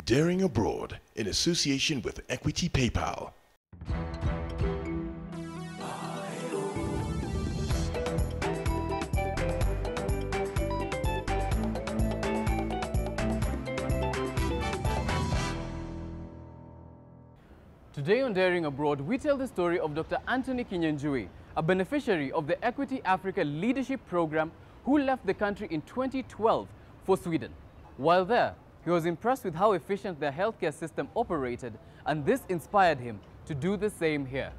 Daring Abroad in association with Equity PayPal. Today on Daring Abroad, we tell the story of Dr. Anthony Kinyanjui, a beneficiary of the Equity Africa Leadership Program who left the country in 2012 for Sweden. While there, he was impressed with how efficient their healthcare system operated, and this inspired him to do the same here.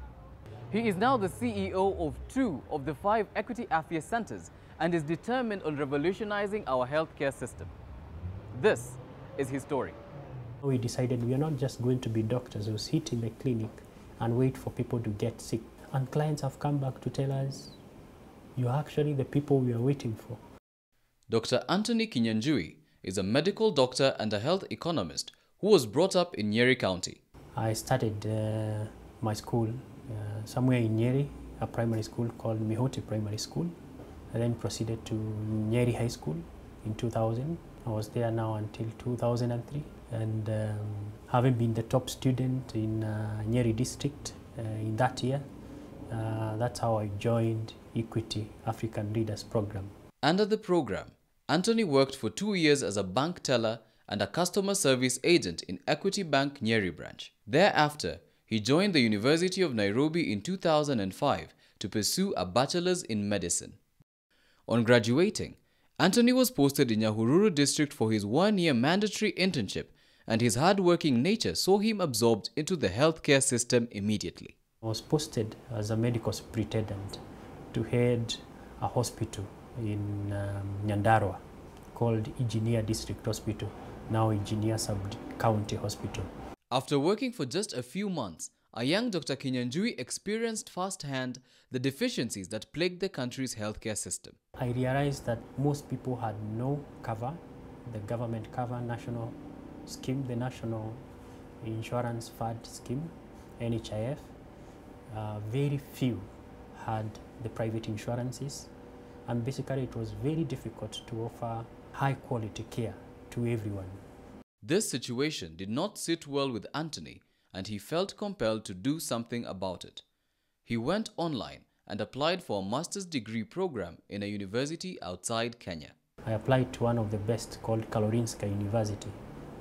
He is now the CEO of 2 of the 5 Equity Afya centers and is determined on revolutionizing our healthcare system. This is his story. We decided we are not just going to be doctors who sit in the clinic and wait for people to get sick. And clients have come back to tell us, you're actually the people we are waiting for. Dr. Anthony Kinyanjui is a medical doctor and a health economist who was brought up in Nyeri County. I started my school somewhere in Nyeri, a primary school called Mihoti Primary School. I then proceeded to Nyeri High School in 2000. I was there now until 2003. And having been the top student in Nyeri district in that year, that's how I joined Equity African Leaders Program. Under the program, Anthony worked for 2 years as a bank teller and a customer service agent in Equity Bank Nyeri branch. Thereafter, he joined the University of Nairobi in 2005 to pursue a bachelor's in medicine. On graduating, Anthony was posted in Nyahururu district for his 1-year mandatory internship, and his hard-working nature saw him absorbed into the healthcare system immediately. I was posted as a medical superintendent to head a hospital in Nyandarua called Engineer District Hospital, now Engineer Sub-County Hospital. After working for just a few months, a young Dr. Kinyanjui experienced firsthand the deficiencies that plagued the country's healthcare system. I realized that most people had no cover, the government cover, national scheme, the National Insurance Fund Scheme, NHIF. Very few had the private insurances, and basically it was very difficult to offer high quality care to everyone. This situation did not sit well with Anthony, and he felt compelled to do something about it. He went online and applied for a master's degree program in a university outside Kenya. I applied to one of the best called Karolinska University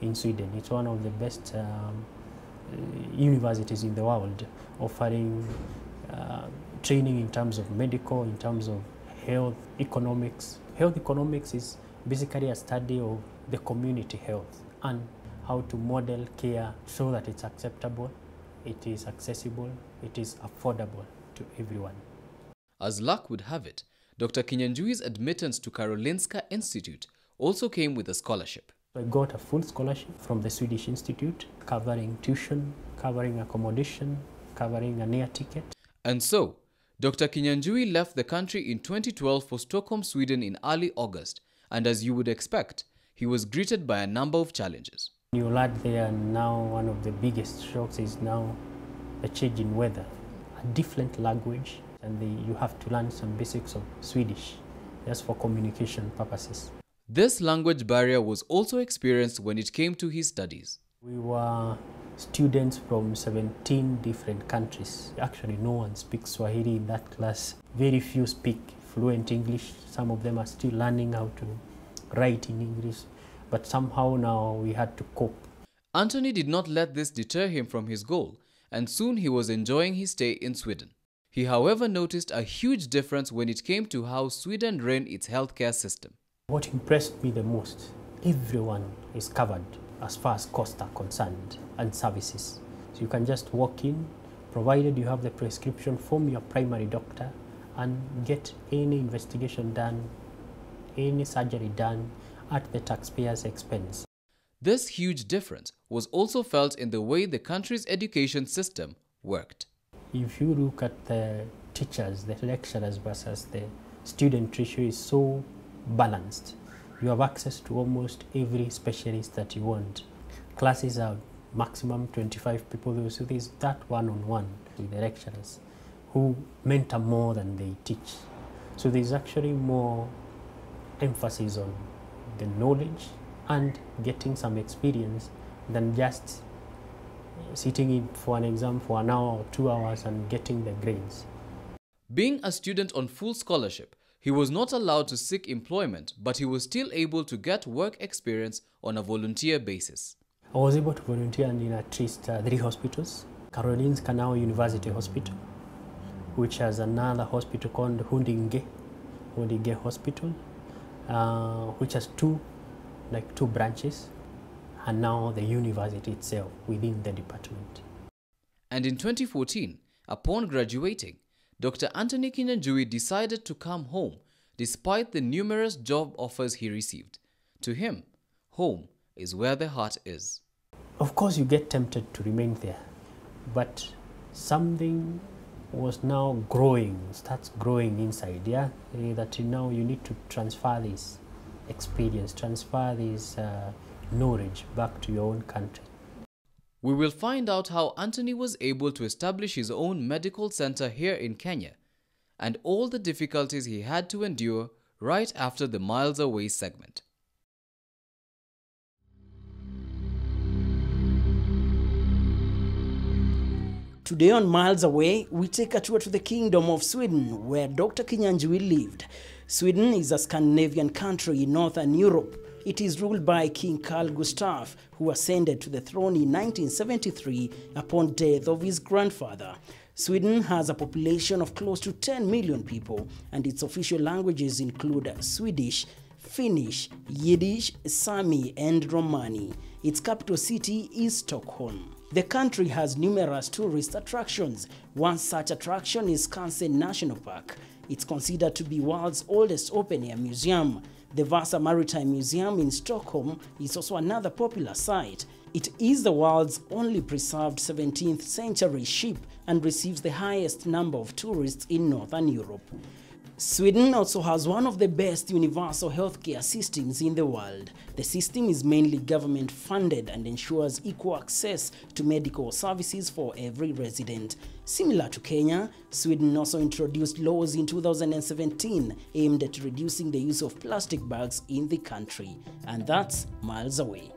in Sweden. It's one of the best universities in the world, offering training in terms of medical, in terms of health economics. Health economics is basically a study of the community health and how to model care so that it's acceptable, it is accessible, it is affordable to everyone. As luck would have it, Dr. Kinyanjui's admittance to Karolinska Institute also came with a scholarship. I got a full scholarship from the Swedish Institute, covering tuition, covering accommodation, covering an air ticket. And so, Dr. Kinyanjui left the country in 2012 for Stockholm, Sweden in early August, and as you would expect, he was greeted by a number of challenges. You land there, now one of the biggest shocks is now the change in weather, a different language, and you have to learn some basics of Swedish just for communication purposes. This language barrier was also experienced when it came to his studies. We were students from 17 different countries. Actually, no one speaks Swahili in that class. Very few speak fluent English. Some of them are still learning how to write in English. But somehow now we had to cope. Anthony did not let this deter him from his goal, and soon he was enjoying his stay in Sweden. He, however, noticed a huge difference when it came to how Sweden ran its healthcare system. What impressed me the most, everyone is covered as far as costs are concerned and services. So you can just walk in, provided you have the prescription from your primary doctor, and get any investigation done, any surgery done at the taxpayer's expense. This huge difference was also felt in the way the country's education system worked. If you look at the teachers, the lecturers versus the student ratio is so balanced. You have access to almost every specialist that you want. Classes are maximum 25 people, so there's that one-on-one with the lecturers who mentor more than they teach. So there's actually more emphasis on the knowledge and getting some experience than just sitting in for an exam for an hour or 2 hours and getting the grades. Being a student on full scholarship, he was not allowed to seek employment, but he was still able to get work experience on a volunteer basis. I was able to volunteer in at least 3 hospitals. Karolinska now University Hospital, which has another hospital called Hundinge Hospital, which has two branches, and now the university itself within the department. And in 2014, upon graduating, Dr. Anthony Kinyanjui decided to come home despite the numerous job offers he received. To him, home is where the heart is. Of course, you get tempted to remain there, but something was now starts growing inside, that now you need to transfer this experience, transfer this knowledge back to your own country. We will find out how Anthony was able to establish his own medical center here in Kenya and all the difficulties he had to endure right after the Miles Away segment. Today on Miles Away, we take a tour to the Kingdom of Sweden, where Dr. Kinyanjui lived. Sweden is a Scandinavian country in Northern Europe. It is ruled by King Carl Gustaf, who ascended to the throne in 1973 upon death of his grandfather. Sweden has a population of close to 10 million people, and its official languages include Swedish, Finnish, Yiddish, Sami, and Romani. Its capital city is Stockholm. The country has numerous tourist attractions. One such attraction is Skansen National Park. It's considered to be world's oldest open-air museum. The Vasa Maritime Museum in Stockholm is also another popular site. It is the world's only preserved 17th century ship and receives the highest number of tourists in Northern Europe. Sweden also has one of the best universal healthcare systems in the world. The system is mainly government funded and ensures equal access to medical services for every resident. Similar to Kenya, Sweden also introduced laws in 2017 aimed at reducing the use of plastic bags in the country. And that's Miles Away.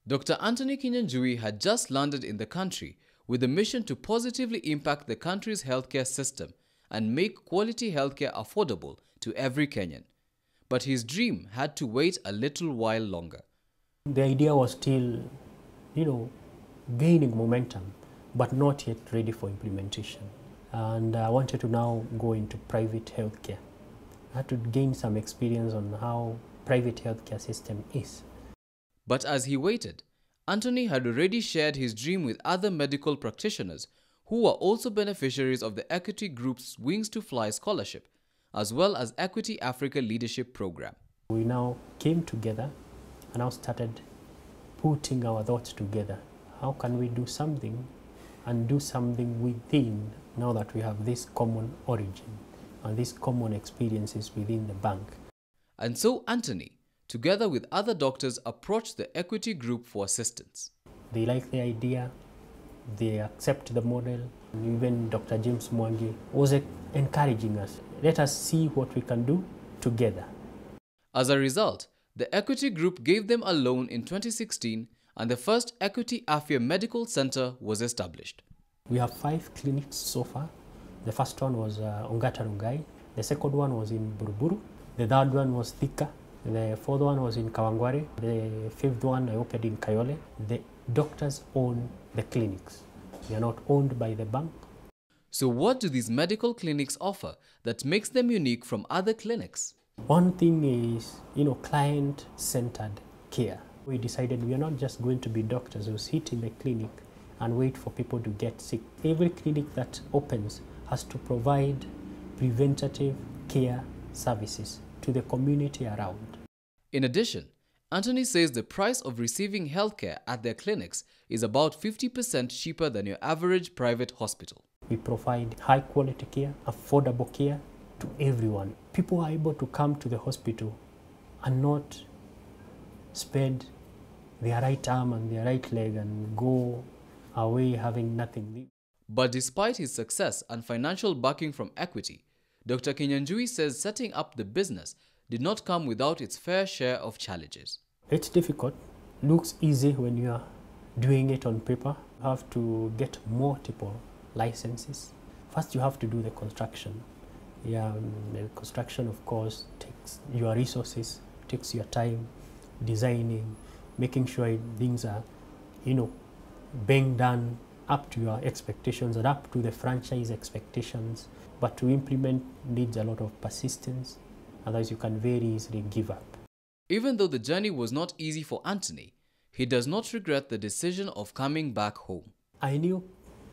Dr. Anthony Kinyanjui had just landed in the country with a mission to positively impact the country's healthcare system and make quality healthcare affordable to every Kenyan. But his dream had to wait a little while longer. The idea was still, gaining momentum, but not yet ready for implementation. And I wanted to now go into private healthcare. I had to gain some experience on how private healthcare system is. But as he waited, Anthony had already shared his dream with other medical practitioners who were also beneficiaries of the Equity Group's Wings to Fly scholarship, as well as Equity Africa Leadership Program. We now came together and now started putting our thoughts together. How can we do something and do something within, now that we have this common origin and these common experiences within the bank? And so Anthony, together with other doctors, approached the Equity Group for assistance. They like the idea. They accept the model. Even Dr. James Mwangi was encouraging us. Let us see what we can do together. As a result, the Equity Group gave them a loan in 2016 and the first Equity Afya Medical Center was established. We have 5 clinics so far. The first one was Ongata Rongai. The second one was in Buruburu. The third one was Thika. The fourth one was in Kawangware. The fifth one I opened in Kayole. The doctors own the clinics. They are not owned by the bank. So what do these medical clinics offer that makes them unique from other clinics? One thing is, client-centered care. We decided we are not just going to be doctors who sit in the clinic and wait for people to get sick. Every clinic that opens has to provide preventative care services to the community around. In addition, Anthony says the price of receiving healthcare at their clinics is about 50% cheaper than your average private hospital. We provide high quality care, affordable care to everyone. People are able to come to the hospital and not spend their right arm and their right leg and go away having nothing. But despite his success and financial backing from Equity, Dr. Kinyanjui says setting up the business did not come without its fair share of challenges. It's difficult looks easy when you are doing it on paper. You have to get multiple licenses. First, you have to do the construction. Yeah, the construction, of course, takes your resources, takes your time, designing, making sure things are, being done up to your expectations and up to the franchise expectations. But to implement needs a lot of persistence, otherwise you can very easily give up. Even though the journey was not easy for Anthony, he does not regret the decision of coming back home. I knew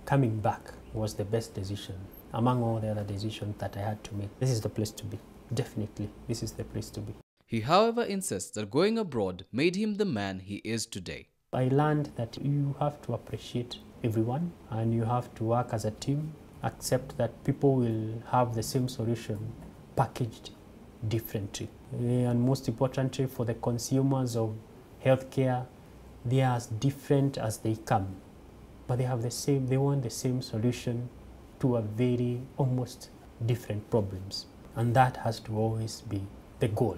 coming back was the best decision among all the other decisions that I had to make. This is the place to be. Definitely, this is the place to be. He, however, insists that going abroad made him the man he is today. I learned that you have to appreciate everyone and you have to work as a team, accept that people will have the same solution packaged differently. And most importantly, for the consumers of healthcare, they are as different as they come, but they want the same solution to a very almost different problems. And that has to always be the goal.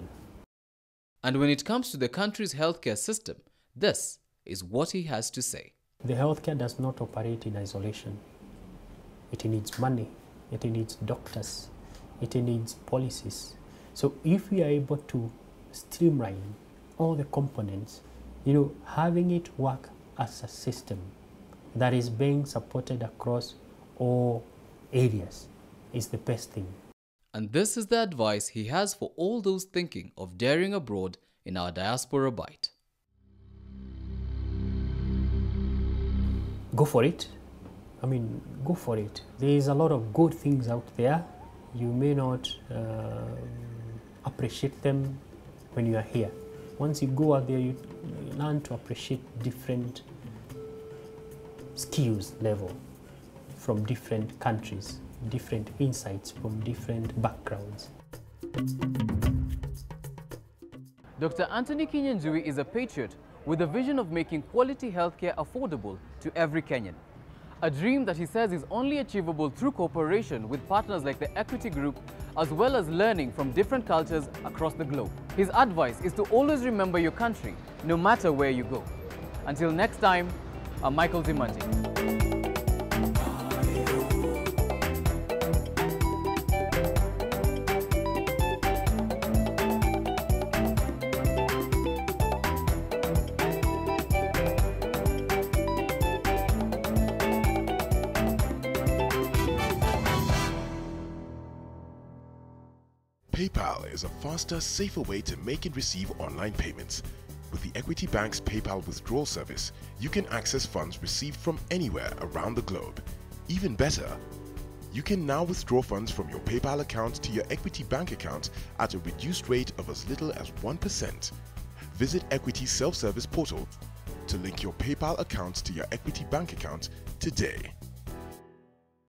And when it comes to the country's healthcare system, this is what he has to say. The healthcare does not operate in isolation. It needs money, it needs doctors, it needs policies. So if we are able to streamline all the components, having it work as a system that is being supported across all areas is the best thing. And this is the advice he has for all those thinking of daring abroad in our diaspora bite. Go for it. Go for it. There is a lot of good things out there. You may not appreciate them when you are here. Once you go out there, you learn to appreciate different skills level from different countries, different insights from different backgrounds. Dr. Anthony Kinyanjui is a patriot with a vision of making quality healthcare affordable to every Kenyan. A dream that he says is only achievable through cooperation with partners like the Equity Group, as well as learning from different cultures across the globe. His advice is to always remember your country, no matter where you go. Until next time, I'm Michael Zimanji. PayPal is a faster, safer way to make and receive online payments. With the Equity Bank's PayPal withdrawal service, you can access funds received from anywhere around the globe. Even better, you can now withdraw funds from your PayPal account to your Equity Bank account at a reduced rate of as little as 1%. Visit Equity's self-service portal to link your PayPal account to your Equity Bank account today.